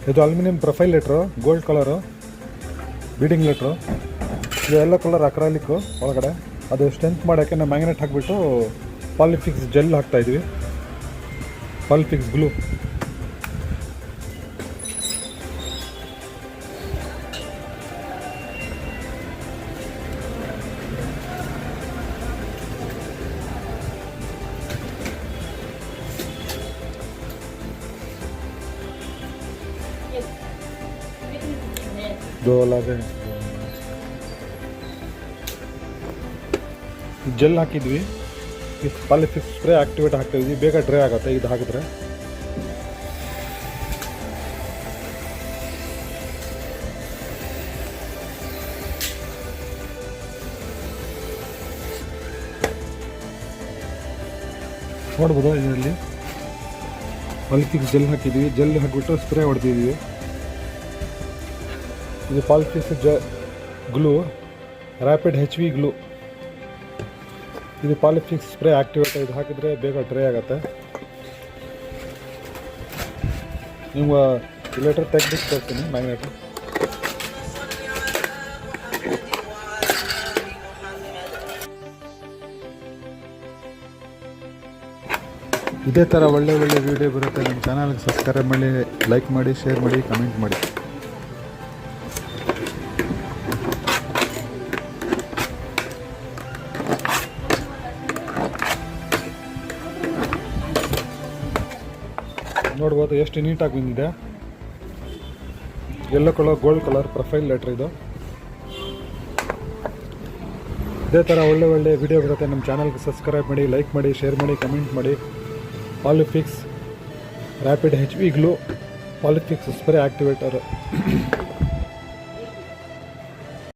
ಇದು aluminium profile letter, gold colour breeding letter. ಇದು yellow colour ಅಕ್ರಾಲಿಕ್ಕು ಒಳಗಡೆ. ಅದು ಸ್ಟ್ರೆಂತ್ ಮಾಡೋಕ್ಕೆ ನಾವು ಮ್ಯಾಗ್ನೆಟ್ ಹಾಕಿಬಿಟ್ಟು ಪಾಲಿಫಿಕ್ಸ್ ಜೆಲ್ ಹಾಕ್ತಾಯಿದ್ವಿ, ಪಾಲಿಫಿಕ್ಸ್ ಗ್ಲೂ. ಜೆಲ್ ಹಾಕಿದ್ವಿ, ಪಾಲಿಫಿಕ್ಸ್ ಸ್ಪ್ರೇ ಆಕ್ಟಿವೇಟ್ ಹಾಕ್ತಾಯಿದ್ವಿ, ಬೇಗ ಡ್ರೈ ಆಗುತ್ತೆ ಇದು ಹಾಕಿದ್ರೆ. ನೋಡ್ಬೋದು ಇದರಲ್ಲಿ ಪಾಲಿಫಿಕ್ಸ್ ಜೆಲ್ ಹಾಕಿದ್ವಿ, ಜೆಲ್ ಹಾಕಿಬಿಟ್ಟು ಸ್ಪ್ರೇ ಹೊಡೆದಿದ್ವಿ. ಇದು ಪಾಲಿಫಿಕ್ಸ್ ಗ್ಲೂ, ರ್ಯಾಪಿಡ್ HV ಗ್ಲೂ. ಇದು ಪಾಲಿಫಿಕ್ಸ್ ಸ್ಪ್ರೇ ಆಕ್ಟಿವೇಟ್, ಇದು ಹಾಕಿದರೆ ಬೇಗ ಡ್ರೈ ಆಗುತ್ತೆ. ನಿಮ್ಗೆ ಲೆಟರ್ ತೆಗ್ಬಿಟ್ಟು ತೋರಿಸ್ತೀನಿ ಮ್ಯಾಗ್ನೆಟ್. ಇದೇ ಥರ ಒಳ್ಳೆ ವೀಡಿಯೋ ಬರುತ್ತೆ. ನಮ್ಮ ಚಾನಲ್ಗೆ ಸಬ್ಸ್ಕ್ರೈಬ್ ಮಾಡಿ, ಲೈಕ್ ಮಾಡಿ, ಶೇರ್ ಮಾಡಿ, ಕಮೆಂಟ್ ಮಾಡಿ. ನೋಡ್ಬೋದು ಎಷ್ಟು ನೀಟಾಗಿ ಬಂದಿದೆ. Yellow colour, gold colour profile letter ಇದು. ಇದೇ ಥರ ಒಳ್ಳೆ ವಿಡಿಯೋ ಬರುತ್ತೆ. ನಮ್ಮ ಚಾನಲ್ಗೆ ಸಬ್ಸ್ಕ್ರೈಬ್ ಮಾಡಿ, ಲೈಕ್ ಮಾಡಿ, ಶೇರ್ ಮಾಡಿ, ಕಮೆಂಟ್ ಮಾಡಿ. Polyfix rapid HV glue, Polyfix spray activator.